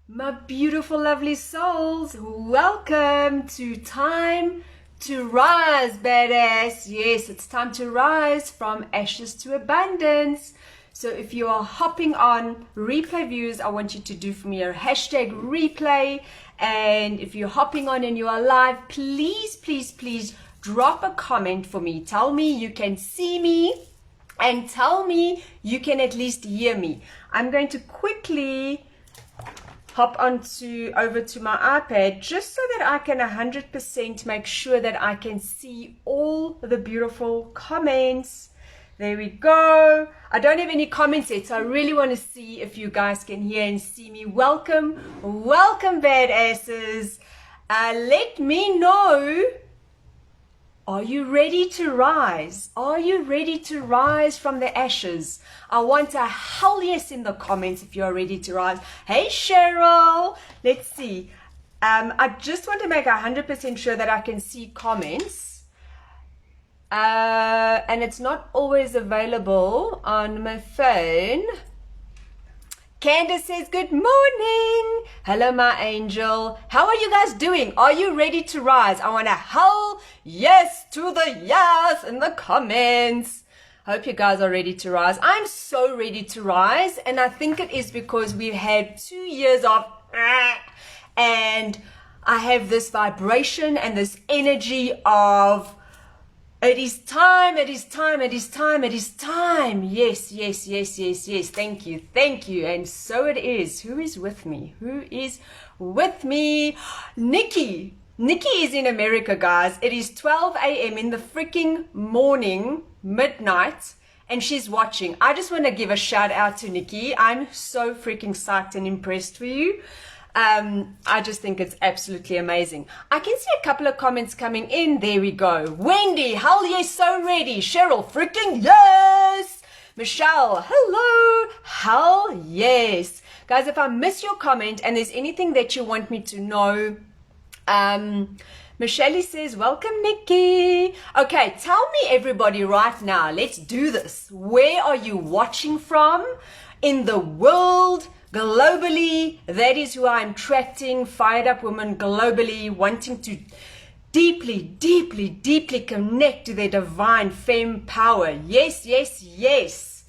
My beautiful, lovely souls, welcome to Time to Rise, badass. Yes, it's time to rise from ashes to abundance. So if you are hopping on replay views, I want you to do for me a hashtag replay. And if you're hopping on and you are live, please, please, please drop a comment for me. Tell me you can see me and tell me you can at least hear me. I'm going to quickly hop over to my iPad just so that I can 100% make sure that I can see all the beautiful comments. There we go. I don't have any comments yet, so I really want to see if you guys can hear and see me. Welcome, welcome, badasses. Let me know. Are you ready to rise? Are you ready to rise from the ashes? I want a hell yes in the comments if you're ready to rise. Hey, Cheryl. Let's see. I just want to make 100% sure that I can see comments. And it's not always available on my phone. Candace says, good morning. Hello, my angel. How are you guys doing? Are you ready to rise? I want a hell yes to the yes in the comments. Hope you guys are ready to rise. I'm so ready to rise. And I think it is because we've had 2 years of and I have this vibration and this energy of it is time, it is time, it is time, it is time. Yes, yes, yes, yes, yes. Thank you, thank you. And so it is. Who is with me? Who is with me? Nikki. Nikki is in America, guys. It is 12 a.m. in the freaking morning, midnight, and she's watching. I just want to give a shout out to Nikki. I'm so freaking psyched and impressed for you. I just think it's absolutely amazing. I can see a couple of comments coming in. There we go. Wendy, hell yes, so ready. Cheryl, freaking yes. Michelle, hello, hell yes. Guys, if I miss your comment and there's anything that you want me to know, Michelle says, welcome, Nikki. Okay, tell me everybody right now. Let's do this. Where are you watching from in the world? Globally, that is who I'm attracting, fired up women globally, wanting to deeply, deeply, deeply connect to their divine femme power. Yes, yes, yes.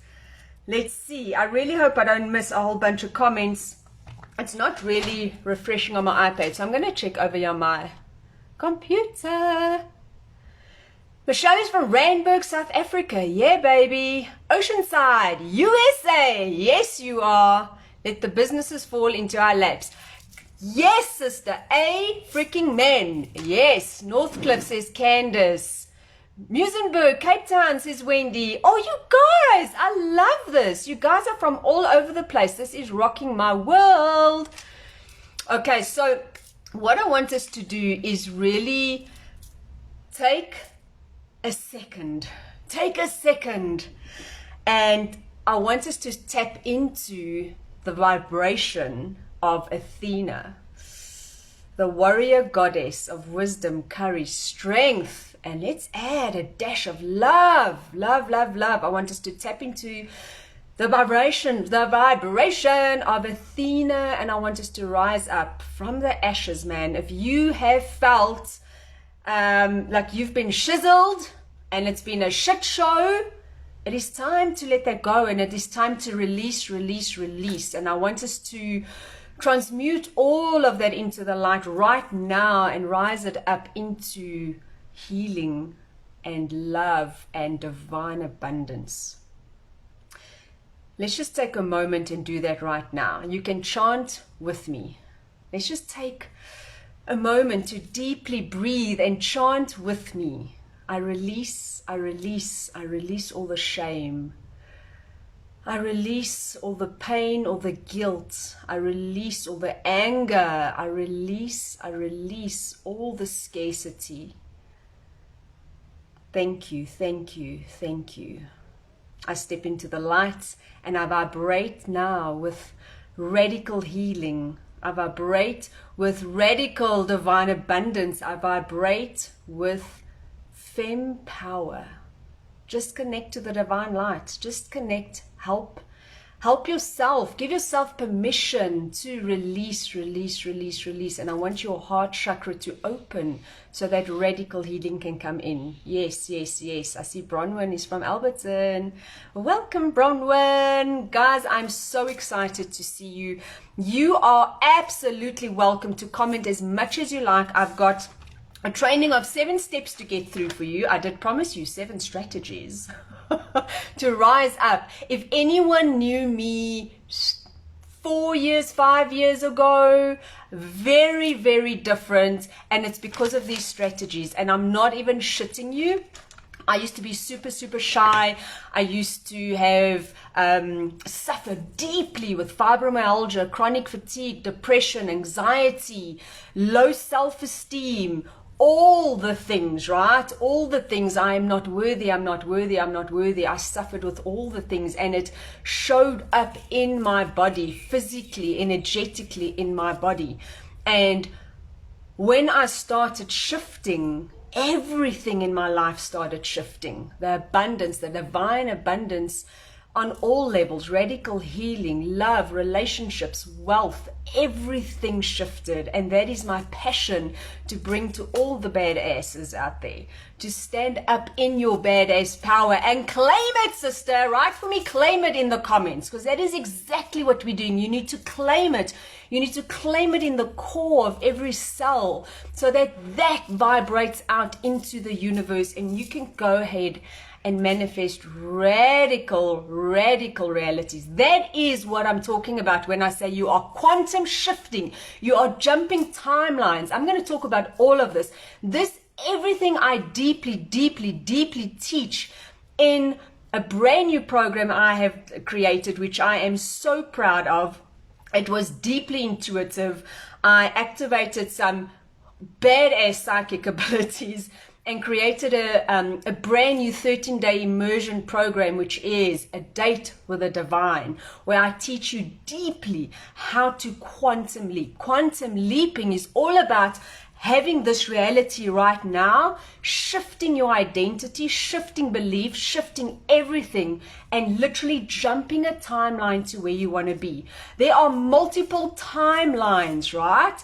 Let's see. I really hope I don't miss a whole bunch of comments. It's not really refreshing on my iPad, so I'm going to check over here on my computer. Michelle is from Randburg, South Africa. Yeah, baby. Oceanside, USA. Yes, you are. Let the businesses fall into our laps. Yes, sister. A freaking man. Yes. Northcliffe, says Candace. Musenberg, Cape Town, says Wendy. Oh, you guys, I love this. You guys are from all over the place. This is rocking my world. Okay, so what I want us to do is really take a second. Take a second. And I want us to tap into the vibration of Athena, the warrior goddess of wisdom, courage, strength, and let's add a dash of love, love, love, love. I want us to tap into the vibration of Athena, and I want us to rise up from the ashes, man. If you have felt like you've been chiseled and it's been a shit show, it is time to let that go, and it is time to release, release, release. And I want us to transmute all of that into the light right now and rise it up into healing and love and divine abundance. Let's just take a moment and do that right now. You can chant with me. Let's just take a moment to deeply breathe and chant with me. I release, I release, I release all the shame. I release all the pain, all the guilt. I release all the anger. I release all the scarcity. Thank you, thank you, thank you. I step into the light and I vibrate now with radical healing. I vibrate with radical divine abundance. I vibrate with femme power. Just connect to the divine light. Just connect. Help Help yourself. Give yourself permission to release, release, release, release. And I want your heart chakra to open so that radical healing can come in. Yes, yes, yes. I see Bronwyn is from Alberton. Welcome, Bronwyn. Guys, I'm so excited to see you. You are absolutely welcome to comment as much as you like. I've got a training of 7 steps to get through for you. I did promise you 7 strategies to rise up. If anyone knew me 4 years, 5 years ago, very, very different. And it's because of these strategies. And I'm not even shitting you. I used to be super, super shy. I used to have suffered deeply with fibromyalgia, chronic fatigue, depression, anxiety, low self-esteem, all the things, right? All the things. I am not worthy, I'm not worthy, I'm not worthy. I suffered with all the things, and it showed up in my body, physically, energetically in my body. And when I started shifting, everything in my life started shifting. The abundance, the divine abundance on all levels, radical healing, love, relationships, wealth, everything shifted. And that is my passion to bring to all the badasses out there, to stand up in your badass power and claim it, sister. Write for me, claim it in the comments, because that is exactly what we're doing. You need to claim it. You need to claim it in the core of every cell so that that vibrates out into the universe, and you can go ahead and manifest radical, radical realities. That is what I'm talking about when I say you are quantum shifting. You are jumping timelines. I'm going to talk about all of this. Everything I deeply, deeply, deeply teach in a brand new program I have created, which I am so proud of. It was deeply intuitive. I activated some badass psychic abilities and created a brand new 13-day immersion program, which is a date with the divine, where I teach you deeply how to quantum leap. Quantum leaping is all about having this reality right now, shifting your identity, shifting beliefs, shifting everything, and literally jumping a timeline to where you want to be. There are multiple timelines, right?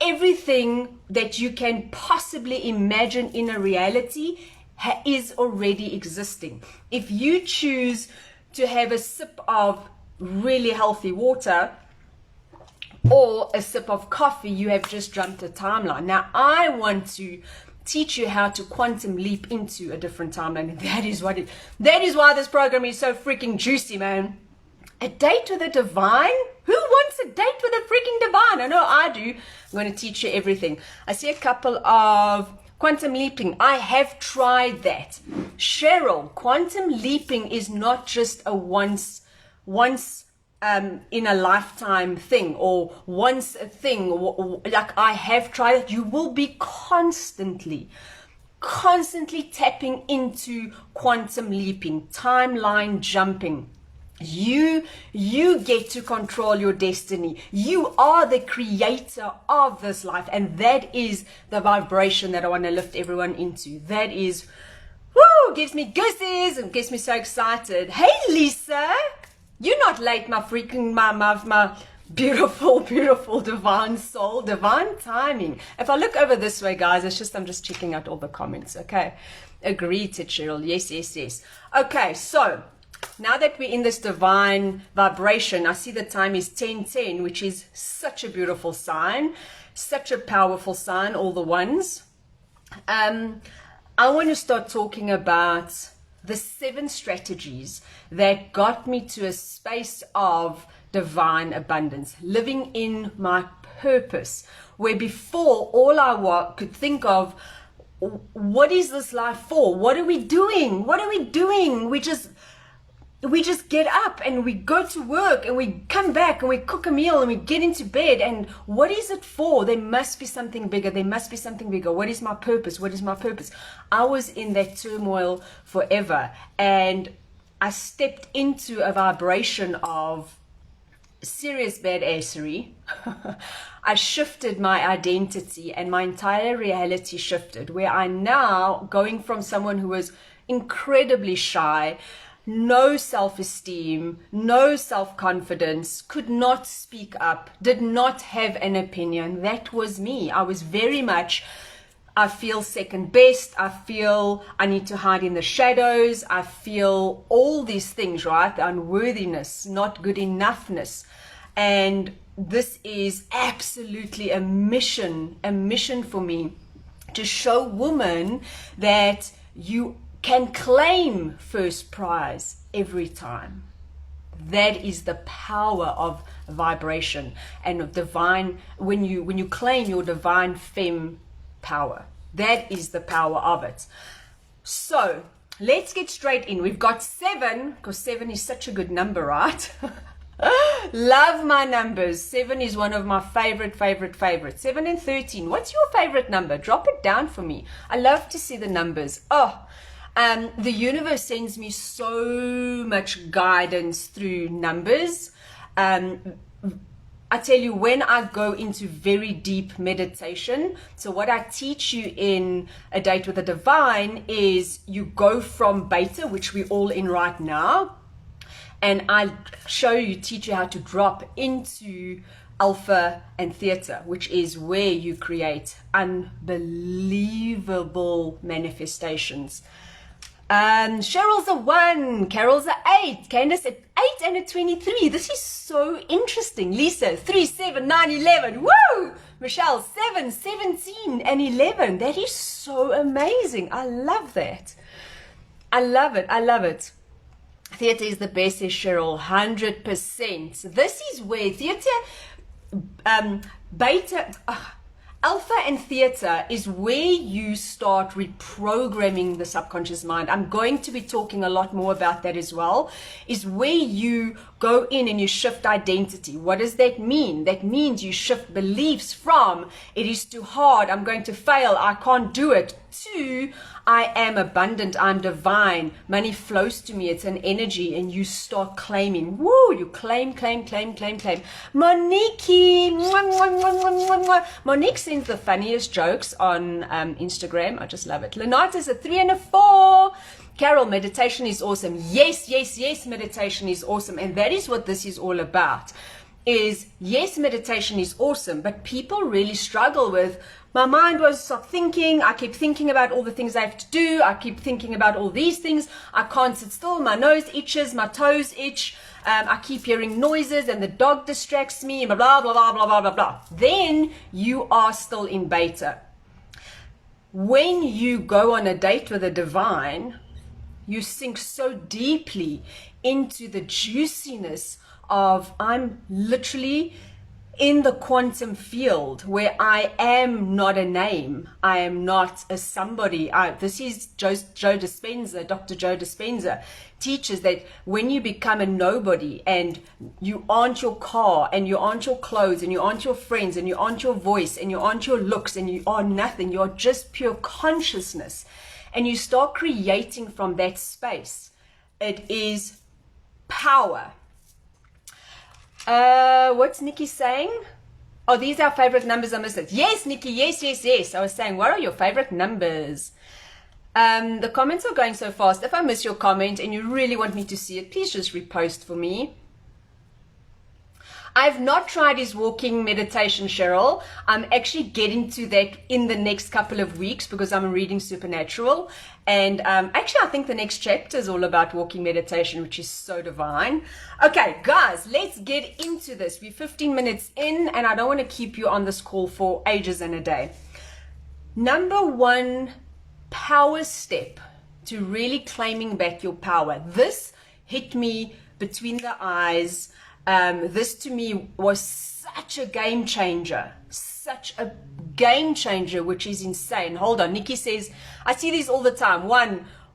Everything that you can possibly imagine in a reality is already existing. If you choose to have a sip of really healthy water or a sip of coffee, you have just jumped a timeline. Now, I want to teach you how to quantum leap into a different timeline. And that is why this program is so freaking juicy, man. A date with the divine? Who wants a date with a freaking divine? I know I do. I'm going to teach you everything. I see a couple of quantum leaping. I have tried that. Cheryl, quantum leaping is not just a once in a lifetime thing, or once a thing. Like, I have tried it. You will be constantly tapping into quantum leaping, timeline jumping. You get to control your destiny. You are the creator of this life, and that is the vibration that I want to lift everyone into. That is, gives me goosies and gets me so excited. Hey, Lisa, you're not late, my beautiful, beautiful divine soul, divine timing. If I look over this way, guys, I'm just checking out all the comments. Okay, agreed to Cheryl. Yes, yes, yes. Okay, so now that we're in this divine vibration, I see the time is 10:10, which is such a beautiful sign, such a powerful sign, all the ones. I want to start talking about the 7 strategies that got me to a space of divine abundance, living in my purpose, where before all I could think of, what is this life for? What are we doing? What are we doing? We just get up and we go to work and we come back and we cook a meal and we get into bed. And what is it for? There must be something bigger. There must be something bigger. What is my purpose? What is my purpose? I was in that turmoil forever, and I stepped into a vibration of serious badassery. I shifted my identity, and my entire reality shifted, where I now, going from someone who was incredibly shy, no self-esteem, no self-confidence, could not speak up, did not have an opinion. That was me. I was very much, I feel second best. I feel I need to hide in the shadows. I feel all these things, right? The unworthiness, not good enoughness. And this is absolutely a mission for me to show women that you can claim first prize every time. That is the power of vibration and of divine, when you claim your divine femme power. That is the power of it. So let's get straight in. We've got 7, because 7 is such a good number, right? Love my numbers. 7 is one of my favorite. 7 and 13. What's your favorite number? Drop it down for me. I love to see the numbers. The universe sends me so much guidance through numbers. I tell you, when I go into very deep meditation, so what I teach you in A Date with the Divine is you go from beta, which we're all in right now, and I teach you how to drop into alpha and theta, which is where you create unbelievable manifestations. Cheryl's a 1, Carol's a 8, Candace a 8 and a 23. This is so interesting. Lisa, 3, 7, 9, 11. Woo! Michelle, 7, 17 and 11. That is so amazing. I love that. I love it. Theatre is the best, says Cheryl. 100%. This is where theatre, beta, alpha and theta is where you start reprogramming the subconscious mind. I'm going to be talking a lot more about that as well, is where you go in and you shift identity. What does that mean? That means you shift beliefs from, it is too hard, I'm going to fail, I can't do it, to, I am abundant, I'm divine, money flows to me, it's an energy, and you start claiming. Woo, you claim. Monique, Monique sends the funniest jokes on Instagram. I just love it. Lenata's a 3 and a 4. Carol, meditation is awesome. Yes, meditation is awesome. And that is what this is all about. Is, yes, meditation is awesome, but people really struggle with, my mind was stop thinking, I keep thinking about all the things I have to do, I keep thinking about all these things, I can't sit still, my nose itches, my toes itch, I keep hearing noises and the dog distracts me, blah, blah, blah, blah, blah, blah, blah. Then you are still in beta. When you go on a date with the divine, you sink so deeply into the juiciness of, I'm literally in the quantum field where I am not a name. I am not a somebody. This is Joe Dispenza. Dr. Joe Dispenza teaches that when you become a nobody and you aren't your car and you aren't your clothes and you aren't your friends and you aren't your voice and you aren't your looks and you are nothing, you're just pure consciousness, and you start creating from that space. It is power. What's Nikki saying? Oh, these are our favorite numbers. I missed it. Yes, Nikki. Yes. I was saying, what are your favorite numbers? The comments are going so fast. If I miss your comment and you really want me to see it, please just repost for me. I've not tried his walking meditation, Cheryl. I'm actually getting to that in the next couple of weeks because I'm reading Supernatural. And actually, I think the next chapter is all about walking meditation, which is so divine. Okay, guys, let's get into this. We're 15 minutes in, and I don't want to keep you on this call for ages and a day. Number 1 power step to really claiming back your power. This hit me between the eyes. This to me was such a game changer, which is insane. Hold on. Nikki says, I see these all the time.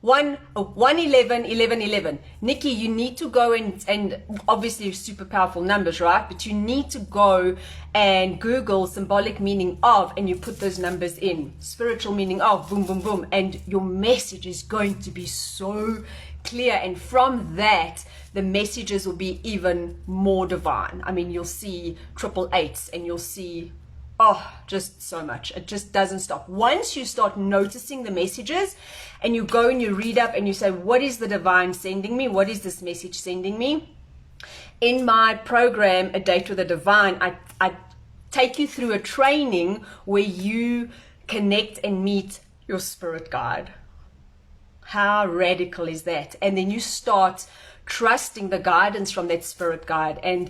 11. Nikki, you need to go and obviously super powerful numbers, right? But you need to go and Google symbolic meaning of, and you put those numbers in. Spiritual meaning of, boom, boom, boom. And your message is going to be so clear. And from that, the messages will be even more divine. I mean, you'll see 888s and you'll see, Oh, just so much. It just doesn't stop. Once you start noticing the messages and you go and you read up and you say, what is the divine sending me? What is this message sending me? In my program, A Date with the Divine, I take you through a training where you connect and meet your spirit guide. How radical is that? And then you start trusting the guidance from that spirit guide, and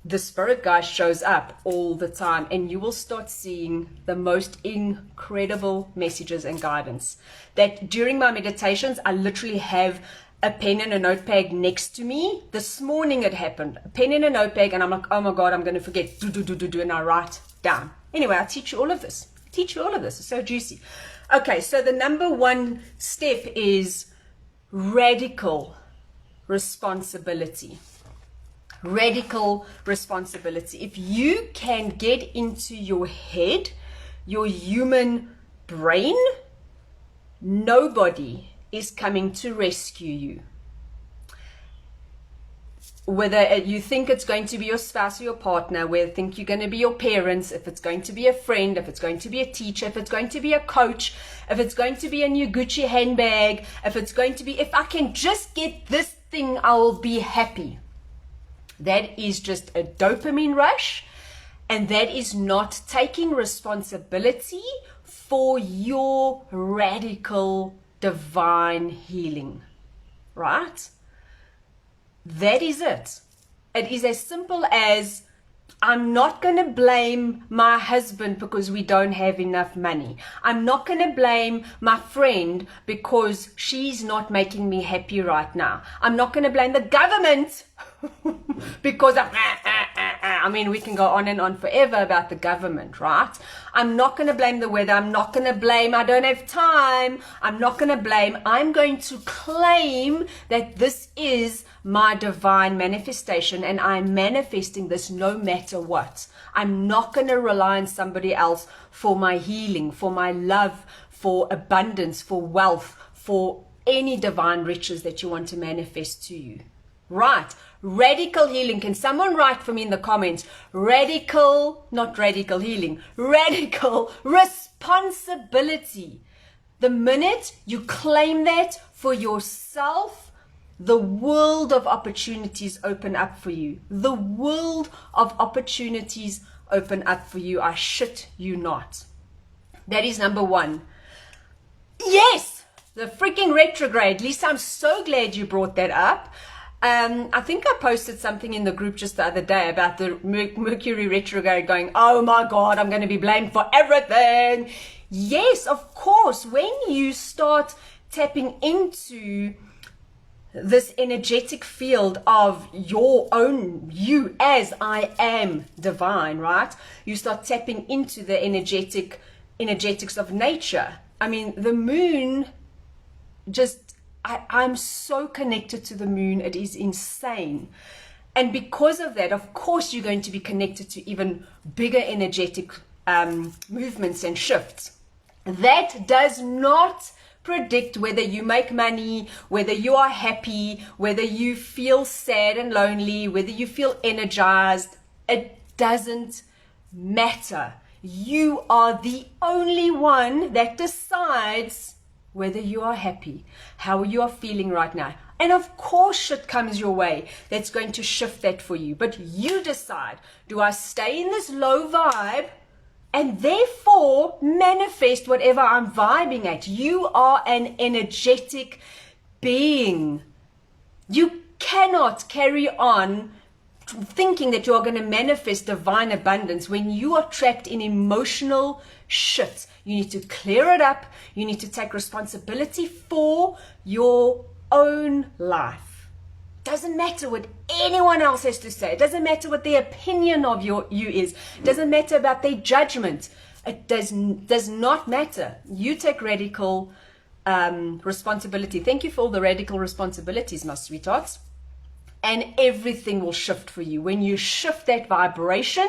the spirit guide shows up all the time, and you will start seeing the most incredible messages and guidance. That during my meditations, I literally have a pen and a notepad next to me. This morning it happened. A pen and a notepad, and I'm like, oh my God, I'm going to forget. And I write down. Anyway, I teach you all of this. It's so juicy. Okay, so the number one step is radical responsibility. Radical responsibility. If you can get into your head, your human brain, nobody is coming to rescue you. Whether you think it's going to be your spouse or your partner, whether you think you're going to be your parents, if it's going to be a friend, if it's going to be a teacher, if it's going to be a coach, if it's going to be a new Gucci handbag, if it's going to be, if I can just get this thing, I will be happy. That is just a dopamine rush, and that is not taking responsibility for your radical divine healing, right? That is it. It is as simple as, I'm not going to blame my husband because we don't have enough money. I'm not going to blame my friend because she's not making me happy right now. I'm not going to blame the government because I mean, we can go on and on forever about the government, right? I'm not going to blame the weather. I'm not going to blame, I don't have time. I'm not going to blame. I'm going to claim that this is my divine manifestation, and I'm manifesting this no matter what. I'm not going to rely on somebody else for my healing, for my love, for abundance, for wealth, for any divine riches that you want to manifest to you. Right. Radical healing. Can someone write for me in the comments? Radical, not radical healing, radical responsibility. The minute you claim that for yourself, the world of opportunities open up for you. The world of opportunities open up for you. I shit you not. That is number one. Yes, the freaking retrograde. Lisa, I'm so glad you brought that up. I think I posted something in the group just the other day about the Mercury retrograde going, oh my God, I'm going to be blamed for everything. Yes, of course. When you start tapping into this energetic field of your own you as I am divine, right? You start tapping into the energetics of nature. I mean, the moon just, I'm so connected to the moon. It is insane. And because of that, of course, you're going to be connected to even bigger energetic movements and shifts. That does not predict whether you make money, whether you are happy, whether you feel sad and lonely, whether you feel energized. It doesn't matter. You are the only one that decides whether you are happy, how you are feeling right now. And of course shit comes your way that's going to shift that for you. But you decide, do I stay in this low vibe and therefore manifest whatever I'm vibing at? You are an energetic being. You cannot carry on thinking that you are going to manifest divine abundance when you are trapped in emotional shit. You need to clear it up. You need to take responsibility for your own life. Doesn't matter what anyone else has to say. It doesn't matter what their opinion of you is. It doesn't matter about their judgment. It does not matter. You take radical responsibility. Thank you for all the radical responsibilities, my sweethearts. and everything will shift for you. When you shift that vibration,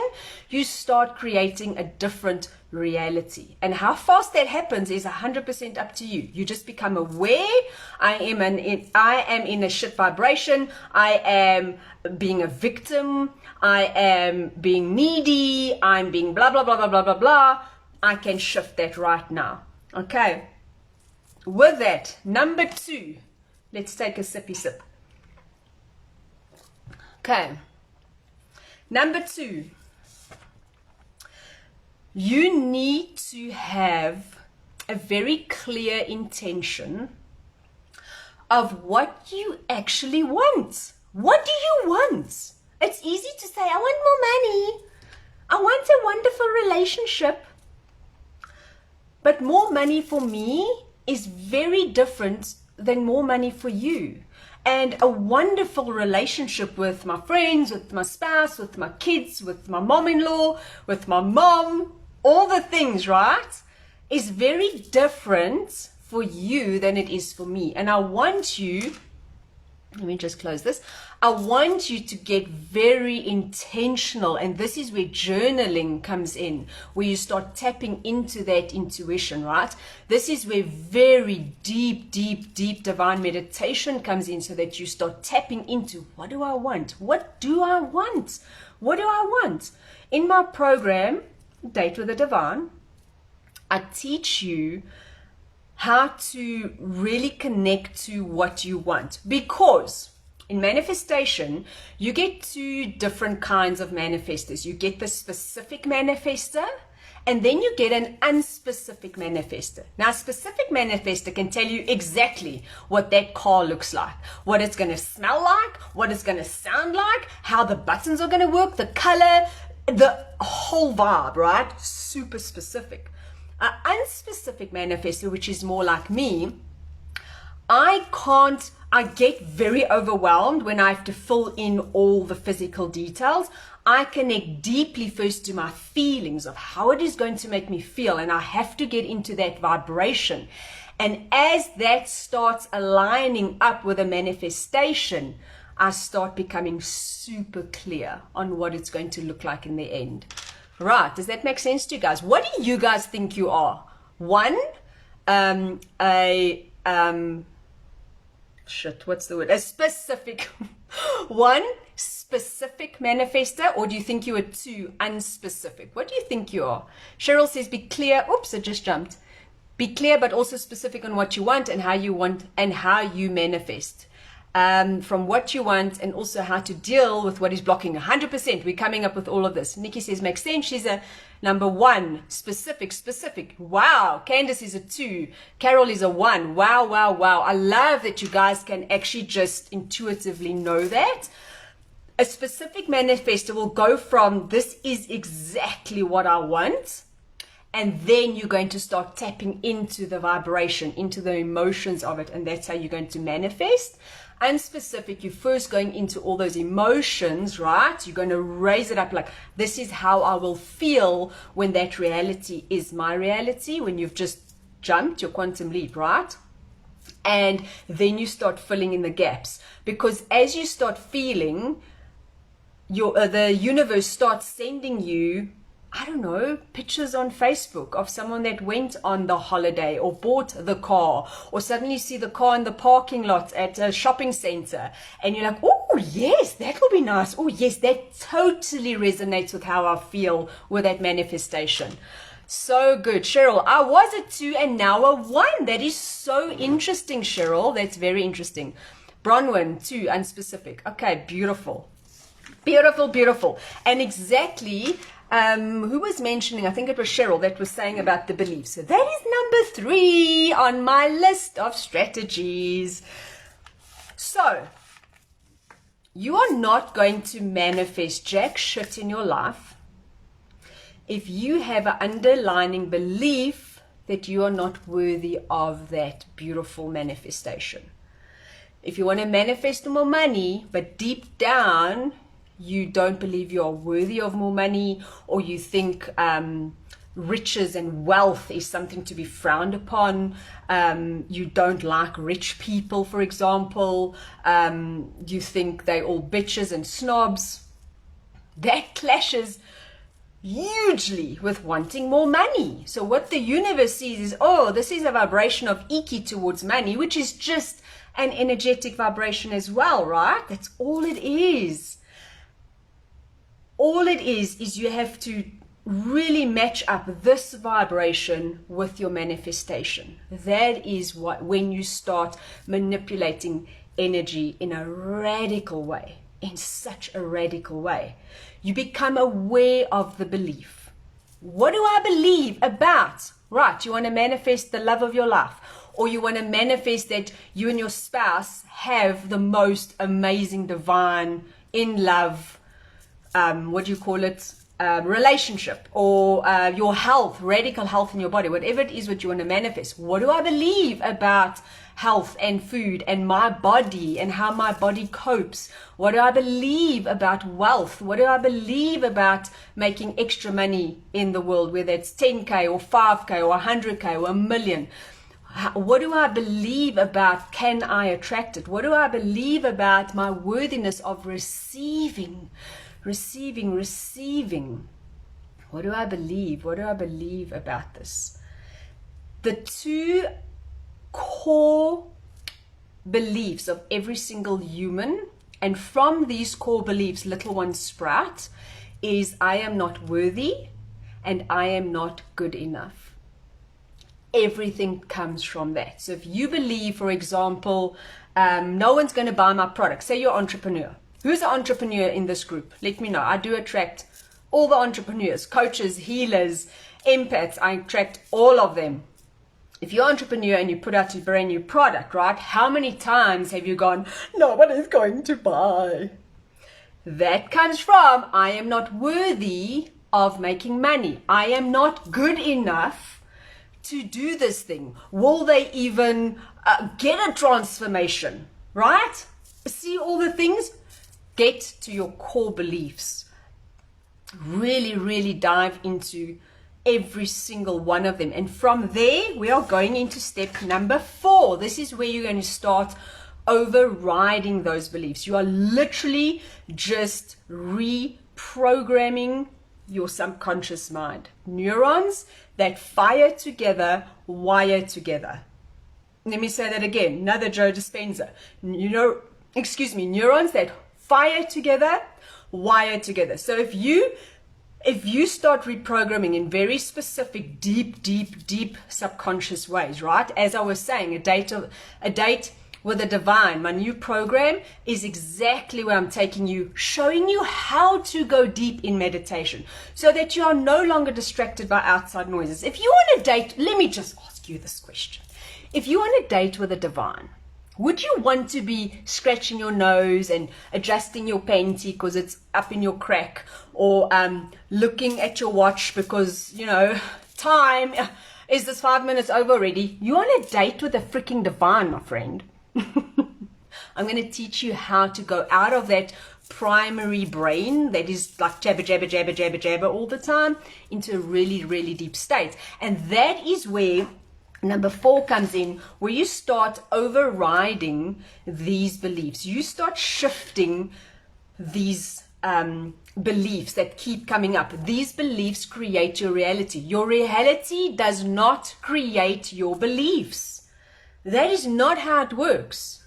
you start creating a different reality. And how fast that happens is 100% up to you. You just become aware, I am in a shit vibration, I am being a victim, I am being needy, I'm being blah, blah, blah, blah, blah, blah, blah. I can shift that right now. Okay. With that, number 2, let's take a sippy sip. Okay. Number 2, you need to have a very clear intention of what you actually want. What do you want? It's easy to say, I want more money. I want a wonderful relationship. But more money for me is very different than more money for you. And a wonderful relationship with my friends, with my spouse, with my kids, with my mom-in-law, with my mom, all the things, right, is very different for you than it is for me. And I want you, let me just close this. I want you to get very intentional, and this is where journaling comes in, where you start tapping into that intuition, right? This is where very deep, deep, deep divine meditation comes in, so that you start tapping into, what do I want? What do I want? What do I want? In my program, Date with the Divine, I teach you how to really connect to what you want, because in manifestation, you get 2 different kinds of manifestors. You get the specific manifestor, and then you get an unspecific manifestor. Now, a specific manifestor can tell you exactly what that car looks like, what it's going to smell like, what it's going to sound like, how the buttons are going to work, the color, the whole vibe, right? Super specific. An unspecific manifestor, which is more like me, I get very overwhelmed when I have to fill in all the physical details. I connect deeply first to my feelings of how it is going to make me feel, and I have to get into that vibration. And as that starts aligning up with a manifestation, I start becoming super clear on what it's going to look like in the end. Right, does that make sense to you guys? What do you guys think you are? One, a specific one specific manifestor, or do you think you are 2 unspecific? What do you think you are? Cheryl says, be clear. Oops, it just jumped. Be clear, but also specific on what you want and how you manifest. From what you want, and also how to deal with what is blocking. 100%. We're coming up with all of this. Nikki says, makes sense. She's a number 1. Specific. Wow. Candace is a 2. Carol is a 1. Wow. I love that you guys can actually just intuitively know that. A specific manifestor will go from, this is exactly what I want, and then you're going to start tapping into the vibration, into the emotions of it, and that's how you're going to manifest. Unspecific, you're first going into all those emotions, right? You're going to raise it up like, this is how I will feel when that reality is my reality, when you've just jumped your quantum leap, right? And then you start filling in the gaps, because as you start feeling, the universe starts sending you, I don't know, pictures on Facebook of someone that went on the holiday or bought the car, or suddenly you see the car in the parking lot at a shopping center, and you're like, oh yes, that will be nice. Oh yes, that totally resonates with how I feel with that manifestation. So good. Cheryl, I was a 2 and now a 1. That is so interesting, Cheryl. That's very interesting. Bronwyn, 2, unspecific. Okay, beautiful. Beautiful. And exactly, who was mentioning, I think it was Cheryl, that was saying about the beliefs. So that is number 3 on my list of strategies. So, you are not going to manifest jack shit in your life if you have an underlying belief that you are not worthy of that beautiful manifestation. If you want to manifest more money, but deep down, you don't believe you are worthy of more money, or you think riches and wealth is something to be frowned upon. You don't like rich people, for example. You think they're all bitches and snobs. That clashes hugely with wanting more money. So what the universe sees is, oh, this is a vibration of iki towards money, which is just an energetic vibration as well, right? That's all it is. All it is you have to really match up this vibration with your manifestation. That is what, when you start manipulating energy in a radical way, in such a radical way, you become aware of the belief. What do I believe about? Right, you want to manifest the love of your life, or you want to manifest that you and your spouse have the most amazing, divine, in love, relationship, or your health, radical health in your body, whatever it is what you want to manifest. What do I believe about health and food and my body and how my body copes? What do I believe about wealth? What do I believe about making extra money in the world, whether it's 10K or 5K or 100K or 1 million? What do I believe about can I attract it? What do I believe about my worthiness of receiving? What do I believe? What do I believe about this? The two core beliefs of every single human, and from these core beliefs, little ones sprout, is I am not worthy and I am not good enough. Everything comes from that. So if you believe, for example, no one's going to buy my product, say you're an entrepreneur. Who's an entrepreneur in this group? Let me know. I do attract all the entrepreneurs, coaches, healers, empaths. I attract all of them. If you're an entrepreneur and you put out a brand new product, right? How many times have you gone, nobody's going to buy? That comes from, I am not worthy of making money. I am not good enough to do this thing. Will they even get a transformation, right? See all the things? Get to your core beliefs. Really, really dive into every single one of them. And from there, we are going into step number 4. This is where you're going to start overriding those beliefs. You are literally just reprogramming your subconscious mind. Neurons that fire together, wire together. Let me say that again. Another Joe Dispenza. Neurons that fire together, wire together. So if you start reprogramming in very specific, deep subconscious ways, right? As I was saying, a date with the divine, my new program is exactly where I'm taking you, showing you how to go deep in meditation so that you are no longer distracted by outside noises. If you want a date, let me just ask you this question. If you want a date with the divine, would you want to be scratching your nose and adjusting your panty because it's up in your crack, or looking at your watch because, time, is this 5 minutes over already? You on a date with a freaking divine, my friend. I'm going to teach you how to go out of that primary brain that is like jabber all the time into a really, really deep state. And that is where number 4 comes in, where you start overriding these beliefs. You start shifting these beliefs that keep coming up. These beliefs create your reality. Your reality does not create your beliefs. That is not how it works.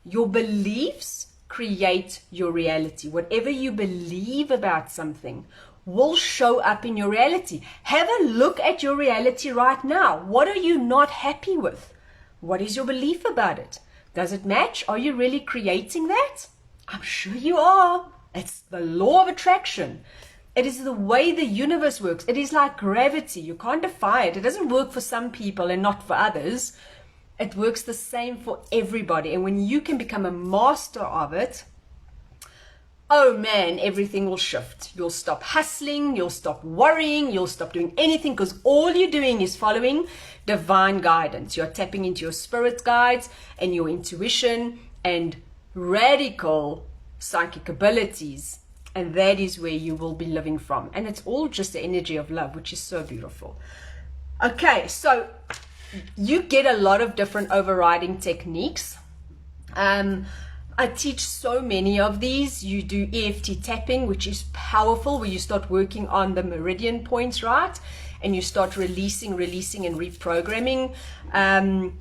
Your beliefs create your reality. Whatever you believe about something will show up in your reality. Have a look at your reality right now. What are you not happy with? What is your belief about it? Does it match? Are you really creating that? I'm sure you are. It's the law of attraction. It is the way the universe works. It is like gravity. You can't defy it. It doesn't work for some people and not for others. It works the same for everybody. And when you can become a master of it, oh man, everything will shift. You'll stop hustling, you'll stop worrying, you'll stop doing anything, because all you're doing is following divine guidance. You're tapping into your spirit guides and your intuition and radical psychic abilities And that is where you will be living from. And it's all just the energy of love, which is so beautiful. Okay, so you get a lot of different overriding techniques. I teach so many of these. You do EFT tapping, which is powerful, where you start working on the meridian points, right? And you start releasing and reprogramming.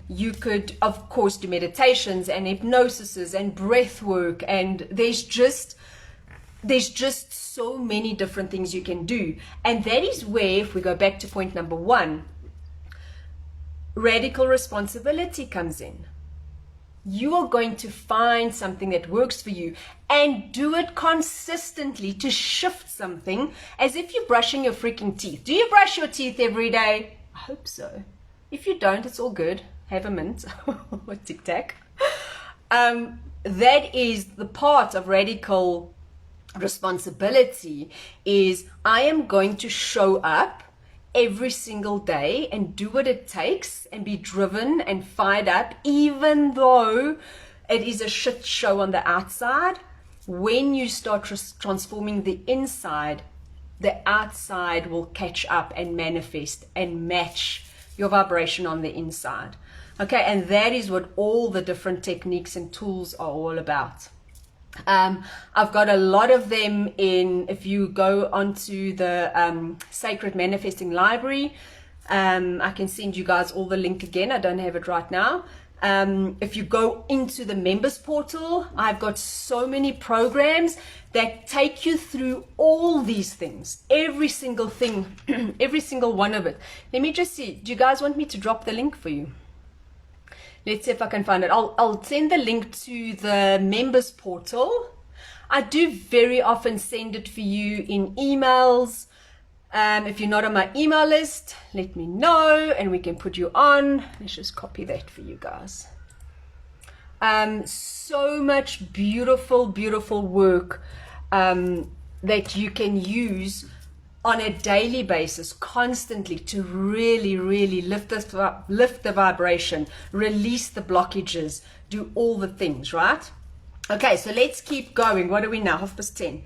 You could, of course, do meditations and hypnosis and breath work. And there's just so many different things you can do. And that is where, if we go back to point number 1, radical responsibility comes in. You are going to find something that works for you and do it consistently to shift something, as if you're brushing your freaking teeth. Do you brush your teeth every day? I hope so. If you don't, it's all good. Have a mint or Tic Tac. That is the part of radical responsibility, is I am going to show up every single day and do what it takes and be driven and fired up, even though it is a shit show on the outside. When you start transforming the inside, the outside will catch up and manifest and match your vibration on the inside. Okay, and that is what all the different techniques and tools are all about. I've got a lot of them in, if you go onto the Sacred Manifesting Library, I can send you guys all the link again. I don't have it right now. If you go into the members portal, I've got so many programs that take you through all these things, every single thing, every single one of it. Let me just see. Do you guys want me to drop the link for you? Let's see if I can find it. I'll send the link to the members portal. I do very often send it for you in emails. If you're not on my email list, let me know and we can put you on. Let's just copy that for you guys. So much beautiful, beautiful work that you can use on a daily basis, constantly, to really, really lift the vibration, release the blockages, do all the things, right? Okay, so let's keep going. What are we now? 10:30.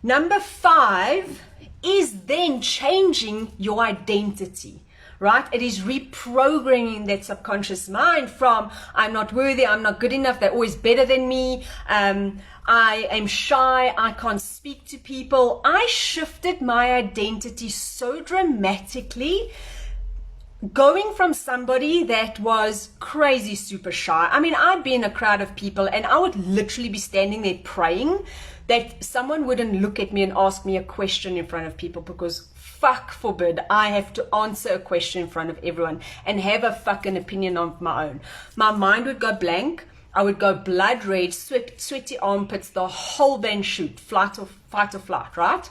Number 5 is then changing your identity, right? It is reprogramming that subconscious mind from, I'm not worthy, I'm not good enough, they're always better than me, I am shy, I can't speak to people. I shifted my identity so dramatically, going from somebody that was crazy super shy. I mean, I'd be in a crowd of people and I would literally be standing there praying that someone wouldn't look at me and ask me a question in front of people, because fuck forbid I have to answer a question in front of everyone and have a fucking opinion of my own. My mind would go blank. I would go blood red, sweaty armpits, the whole band shoot, fight or flight, right?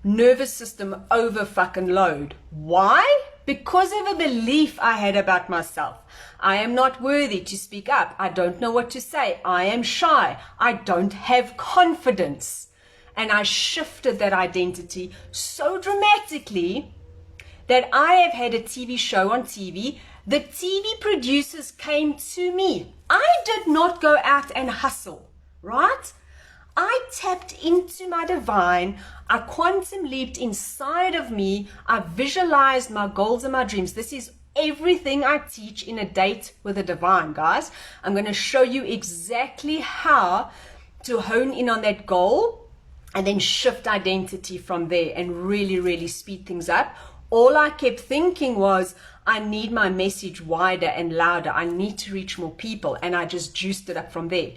Nervous system over fucking load. Why? Because of a belief I had about myself. I am not worthy to speak up. I don't know what to say. I am shy. I don't have confidence. And I shifted that identity so dramatically that I have had a TV show on TV. The TV producers came to me. I did not go out and hustle, right? I tapped into my divine. I quantum leaped inside of me. I visualized my goals and my dreams. This is everything I teach in a date with the divine, guys. I'm going to show you exactly how to hone in on that goal and then shift identity from there and really, really speed things up. All I kept thinking was, I need my message wider and louder. I need to reach more people. And I just juiced it up from there.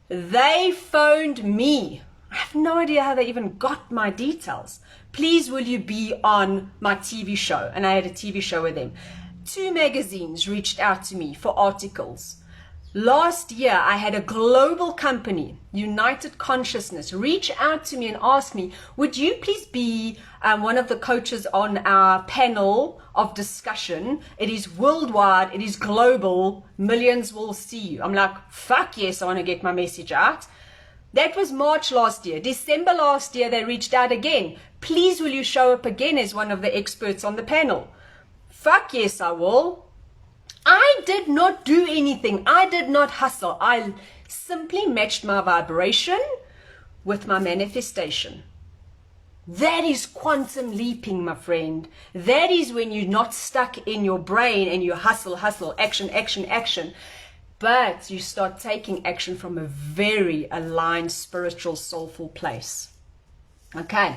They phoned me. I have no idea how they even got my details. Please, will you be on my TV show? And I had a TV show with them. 2 magazines reached out to me for articles. Last year, I had a global company, United Consciousness, reach out to me and ask me, would you please be one of the coaches on our panel of discussion? It is worldwide, it is global, millions will see you. I'm like, fuck yes, I want to get my message out. That was March last year. December last year, they reached out again. Please, will you show up again as one of the experts on the panel? Fuck yes, I will. I did not do anything. I did not hustle. I simply matched my vibration with my manifestation. That is quantum leaping, my friend. That is when you're not stuck in your brain and you hustle, action, action, action. But you start taking action from a very aligned, spiritual, soulful place. Okay.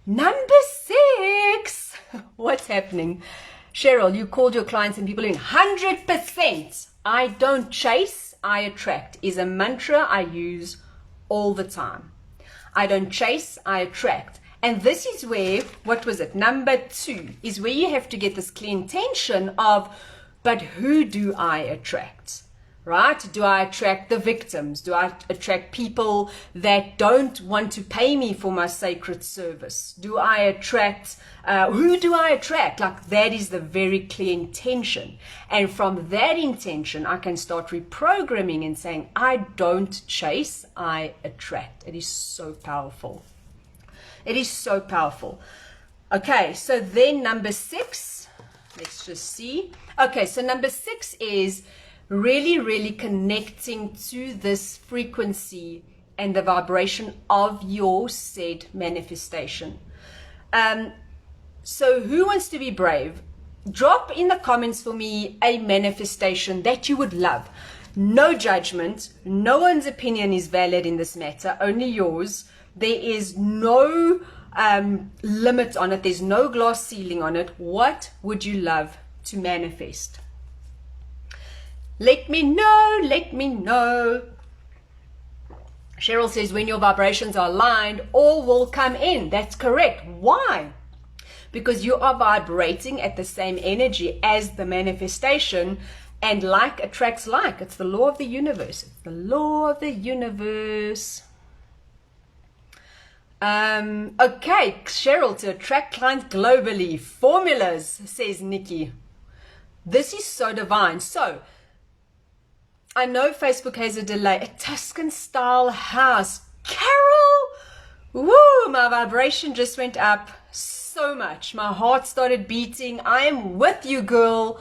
Number 6. What's happening? Cheryl, you called your clients and people in 100%. I don't chase, I attract is a mantra I use all the time. I don't chase, I attract. And this is where, what was it? Number 2 is where you have to get this clear intention of, but who do I attract? Right? Do I attract the victims? Do I attract people that don't want to pay me for my sacred service? Do I attract, who do I attract? Like, that is the very clear intention. And from that intention, I can start reprogramming and saying, I don't chase, I attract. It is so powerful. It is so powerful. Okay, so then number 6, let's just see. Okay, so number 6 is really connecting to this frequency and the vibration of your said manifestation. So who wants to be brave? Drop in the comments for me a manifestation that you would love. No judgment. No one's opinion is valid in this matter, only yours. There is no limit on it. There's no glass ceiling on it. What would you love to manifest? Let me know, let me know. Cheryl says, when your vibrations are aligned, all will come in. That's correct. Why? Because you are vibrating at the same energy as the manifestation, and like attracts like. It's the law of the universe. It's the law of the universe. Okay, Cheryl, to attract clients globally. Formulas, says Nikki. This is so divine. So, I know Facebook has a delay. A Tuscan style house. Carol! Woo! My vibration just went up so much. My heart started beating. I am with you, girl.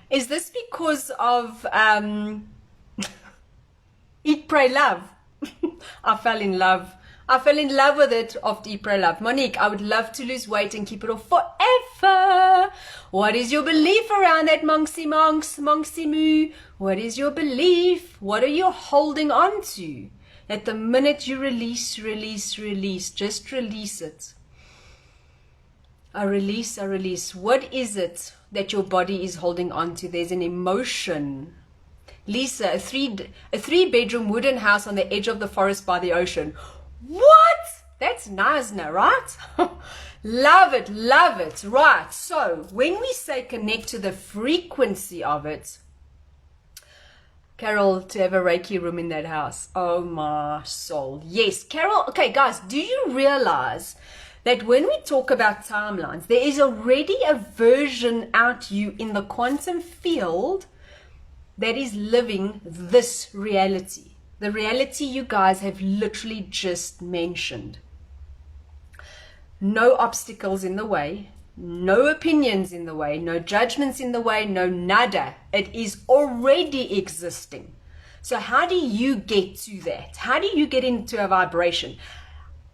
Is this because of Eat, Pray, Love? I fell in love. I fell in love with it after Eat, Pray, Love. Monique, I would love to lose weight and keep it off forever. What is your belief around that, Monksy Moo? What is your belief? What are you holding on to? At the minute you release, just release it. I release. What is it that your body is holding on to? There's an emotion. Lisa, a three-bedroom wooden house on the edge of the forest by the ocean. What? That's Nasna, right? Love it. Right. So when we say connect to the frequency of it, Carol, to have a Reiki room in that house. Oh my soul. Yes, Carol. Okay, guys, do you realize that when we talk about timelines, there is already a version out you in the quantum field that is living this reality? The reality you guys have literally just mentioned. No obstacles in the way, no opinions in the way, no judgments in the way, no nada. It is already existing. So how do you get to that? How do you get into a vibration?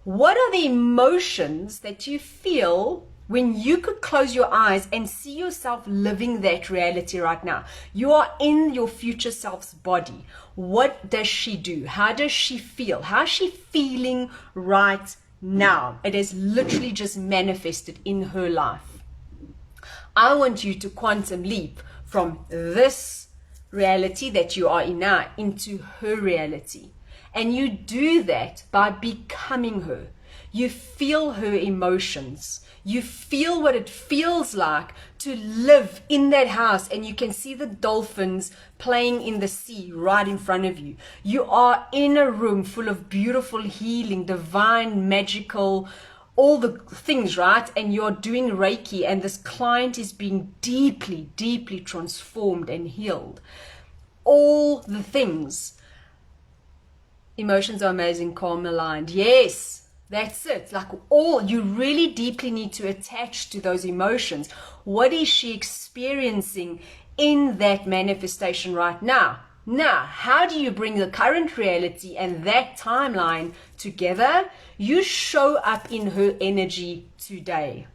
What are the emotions that you feel when you could close your eyes and see yourself living that reality right now? You are in your future self's body. What does she do? How does she feel? How is she feeling right now? It has literally just manifested in her life. I want you to quantum leap from this reality that you are in now into her reality. And you do that by becoming her. You feel her emotions. You feel what it feels like to live in that house, and you can see the dolphins playing in the sea right in front of you. You are in a room full of beautiful, healing, divine, magical, all the things, right? And you're doing Reiki, and this client is being deeply, deeply transformed and healed. All the things. Emotions are amazing, calm, aligned. Yes, that's it. Like all, you really deeply need to attach to those emotions. What is she experiencing in that manifestation right now? Now, how do you bring the current reality and that timeline together? You show up in her energy today.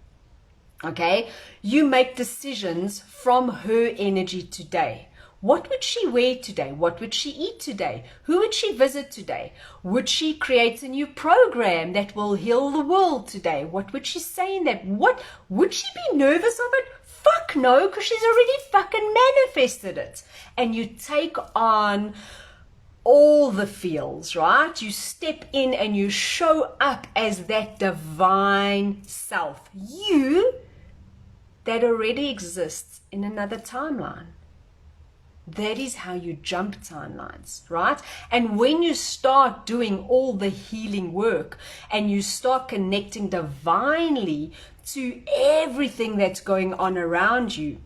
Okay? You make decisions from her energy today. What would she wear today? What would she eat today? Who would she visit today? Would she create a new program that will heal the world today? What would she say in that? What would she be nervous of it? Fuck no, because she's already fucking manifested it. And you take on all the feels, right? You step in and you show up as that divine self. You that already exists in another timeline. That is how you jump timelines, right? And when you start doing all the healing work and you start connecting divinely to everything that's going on around you,